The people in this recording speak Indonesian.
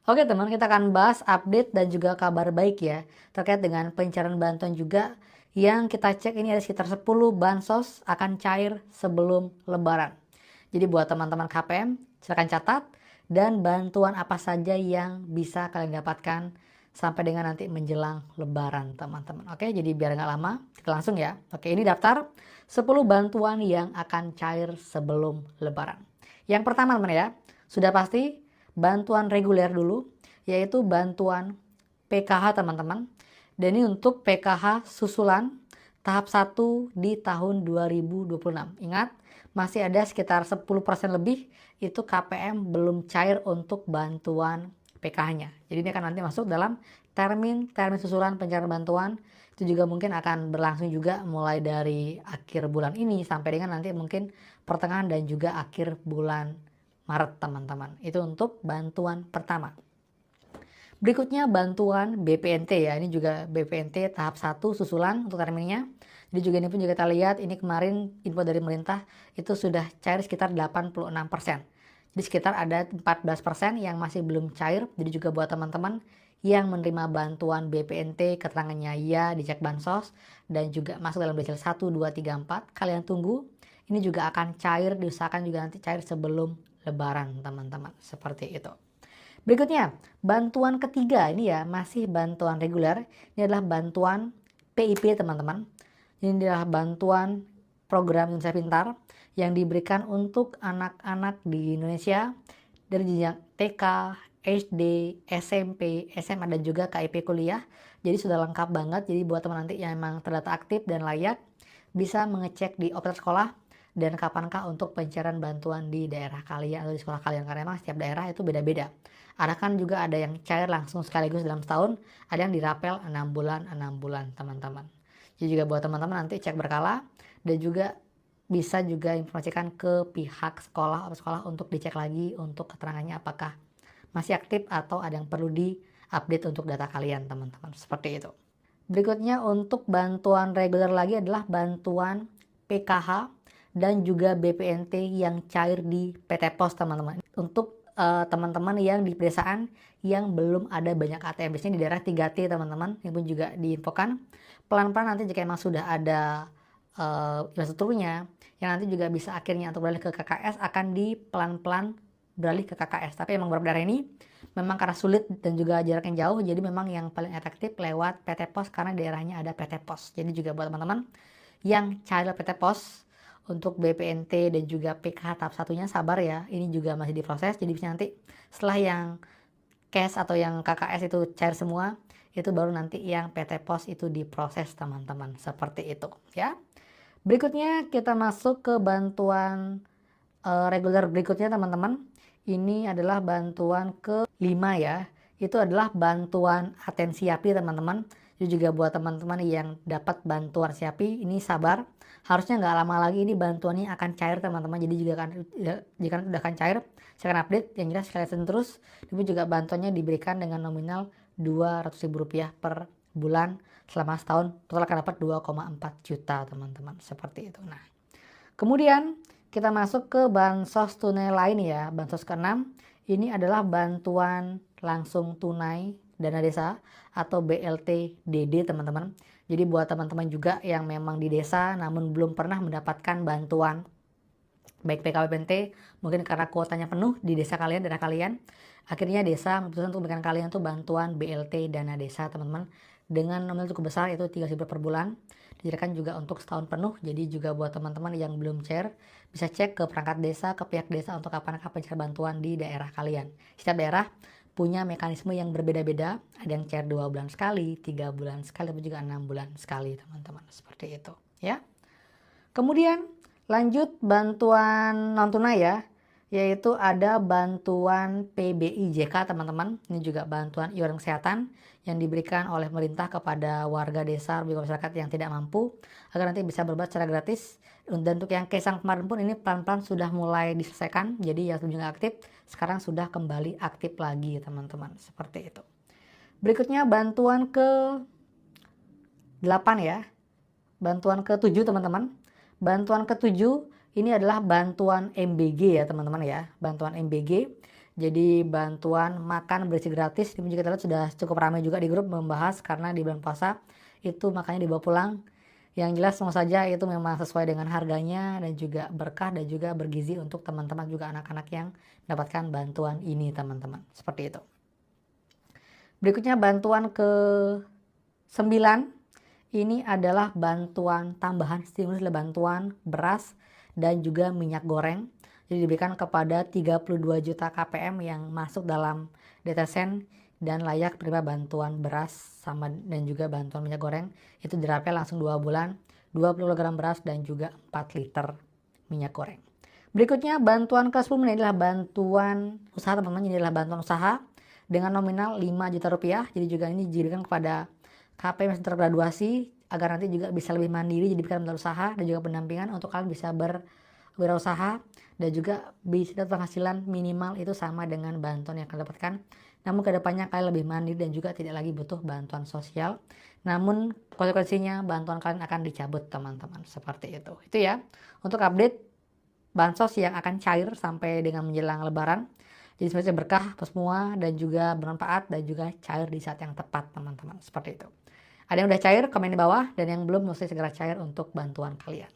Oke teman, kita akan bahas update dan juga kabar baik ya terkait dengan pencairan bantuan juga yang kita cek ini ada sekitar 10 bansos akan cair sebelum lebaran. Jadi buat teman-teman KPM silakan catat dan bantuan apa saja yang bisa kalian dapatkan sampai dengan nanti menjelang lebaran teman-teman. Oke, jadi biar nggak lama kita langsung ya. Oke, ini daftar 10 bantuan yang akan cair sebelum lebaran. Yang pertama teman ya, sudah pasti bantuan reguler dulu, yaitu bantuan PKH teman-teman. Dan ini untuk PKH susulan tahap 1 di tahun 2026. Ingat, masih ada sekitar 10% lebih itu KPM belum cair untuk bantuan PKH-nya. Jadi ini akan nanti masuk dalam termin susulan pencairan bantuan. Itu juga mungkin akan berlangsung juga mulai dari akhir bulan ini sampai dengan nanti mungkin pertengahan dan juga akhir bulan Maret teman-teman. Itu untuk bantuan pertama. Berikutnya bantuan BPNT ya. Ini juga BPNT tahap 1 susulan untuk terminnya. Jadi juga ini pun juga kita lihat ini kemarin info dari pemerintah itu sudah cair sekitar 86%. Jadi sekitar ada 14% yang masih belum cair. Jadi juga buat teman-teman yang menerima bantuan BPNT keterangannya ya dicek bansos dan juga masuk dalam decil 1, 2, 3, 4. Kalian tunggu. Ini juga akan cair, diusahakan juga nanti cair sebelum lebaran teman-teman, seperti itu. Berikutnya bantuan ketiga ini ya masih bantuan reguler. Ini adalah bantuan PIP teman-teman. Ini adalah bantuan program Indonesia Pintar yang diberikan untuk anak-anak di Indonesia dari jenjang TK, SD, SMP, SMA dan juga KIP kuliah. Jadi sudah lengkap banget. Jadi buat teman nanti yang memang terdata aktif dan layak bisa mengecek di operator sekolah dan kapankah untuk pencairan bantuan di daerah kalian atau di sekolah kalian, karena memang setiap daerah itu beda-beda. Ada kan juga ada yang cair langsung sekaligus dalam setahun, ada yang dirapel 6 bulan teman-teman. Jadi juga buat teman-teman nanti cek berkala dan juga bisa juga informasikan ke pihak sekolah atau sekolah untuk dicek lagi untuk keterangannya apakah masih aktif atau ada yang perlu di-update untuk data kalian teman-teman, seperti itu. Berikutnya untuk bantuan reguler lagi adalah bantuan PKH dan juga BPNT yang cair di PT Pos teman-teman. Untuk teman-teman yang di pedesaan yang belum ada banyak ATM, biasanya di daerah 3T teman-teman, yang pun juga diinfokan pelan-pelan nanti jika memang sudah ada infrastrukturnya yang nanti juga bisa akhirnya untuk beralih ke KKS akan di pelan-pelan beralih ke KKS. Tapi memang beberapa daerah ini memang karena sulit dan juga jaraknya jauh, jadi memang yang paling efektif lewat PT Pos karena daerahnya ada PT Pos. Jadi juga buat teman-teman yang cair PT Pos untuk BPNT dan juga PKH tahap satunya sabar ya, ini juga masih diproses. Jadi bisa nanti setelah yang cash atau yang KKS itu cair semua, itu baru nanti yang PT Pos itu diproses teman-teman, seperti itu ya. Berikutnya kita masuk ke bantuan reguler berikutnya teman-teman. Ini adalah bantuan ke-5 ya. Itu adalah bantuan atensi API teman-teman. Itu juga buat teman-teman yang dapat bantuan SIAPI ini sabar. Harusnya nggak lama lagi ini bantuannya akan cair teman-teman. Jadi juga kan jika sudah akan cair, saya akan update yang jelas kalian terus. Tapi juga bantuannya diberikan dengan nominal Rp200.000 per bulan selama setahun. Total akan dapat 2,4 juta teman-teman. Seperti itu. Nah, kemudian kita masuk ke bansos tunai lain ya. Bansos ke-6 ini adalah bantuan langsung tunai dana desa atau BLT DD teman-teman. Jadi buat teman-teman juga yang memang di desa namun belum pernah mendapatkan bantuan baik PKWBNT mungkin karena kuotanya penuh di desa kalian, daerah kalian, akhirnya desa memutuskan untuk memberikan kalian tuh bantuan BLT dana desa teman-teman dengan nominal cukup besar yaitu 3.000 per bulan, disediakan juga untuk setahun penuh. Jadi juga buat teman-teman yang belum cair bisa cek ke perangkat desa, ke pihak desa untuk kapan-kapan pencairan bantuan di daerah kalian. Setiap daerah punya mekanisme yang berbeda-beda, ada yang cair 2 bulan sekali, 3 bulan sekali, tapi juga 6 bulan sekali teman-teman, seperti itu ya. Kemudian lanjut bantuan non tunai ya, yaitu ada bantuan PBIJK teman-teman. Ini juga bantuan iuran kesehatan yang diberikan oleh pemerintah kepada warga desa atau masyarakat yang tidak mampu agar nanti bisa berobat secara gratis. Dan untuk yang case yang kemarin pun ini pelan-pelan sudah mulai diselesaikan. Jadi yang sebelumnya aktif sekarang sudah kembali aktif lagi teman-teman, seperti itu. Berikutnya bantuan ke-8 ya. Bantuan ke-7 teman-teman. Bantuan ke-7 ini adalah bantuan MBG ya teman-teman ya. Bantuan MBG. Jadi bantuan makan berisi gratis ini juga kita lihat sudah cukup ramai juga di grup membahas, karena di bulan puasa itu makanya dibawa pulang. Yang jelas tentu saja itu memang sesuai dengan harganya dan juga berkah dan juga bergizi untuk teman-teman juga anak-anak yang mendapatkan bantuan ini teman-teman. Seperti itu. Berikutnya bantuan ke-9 ini adalah bantuan tambahan stimulus, adalah bantuan beras dan juga minyak goreng. Jadi diberikan kepada 32 juta KPM yang masuk dalam DTSEN dan layak menerima bantuan beras sama dan juga bantuan minyak goreng. Itu dirapel langsung 2 bulan, 20 kg beras dan juga 4 liter minyak goreng. Berikutnya bantuan ke-10 ini adalah bantuan usaha teman-teman. Ini adalah bantuan usaha dengan nominal 5 juta rupiah. Jadi juga ini diberikan kepada KPM yang tergraduasi agar nanti juga bisa lebih mandiri, jadi bisa usaha dan juga pendampingan untuk kalian bisa berwirausaha dan juga bisa penghasilan minimal itu sama dengan bantuan yang kalian dapatkan. Namun kedepannya kalian lebih mandiri dan juga tidak lagi butuh bantuan sosial. Namun konsekuensinya bantuan kalian akan dicabut teman-teman, seperti itu. Itu ya untuk update bansos yang akan cair sampai dengan menjelang Lebaran. Jadi semoga berkah semua dan juga bermanfaat dan juga cair di saat yang tepat teman-teman, seperti itu. Ada yang udah cair komen di bawah dan yang belum mesti segera cair untuk bantuan kalian.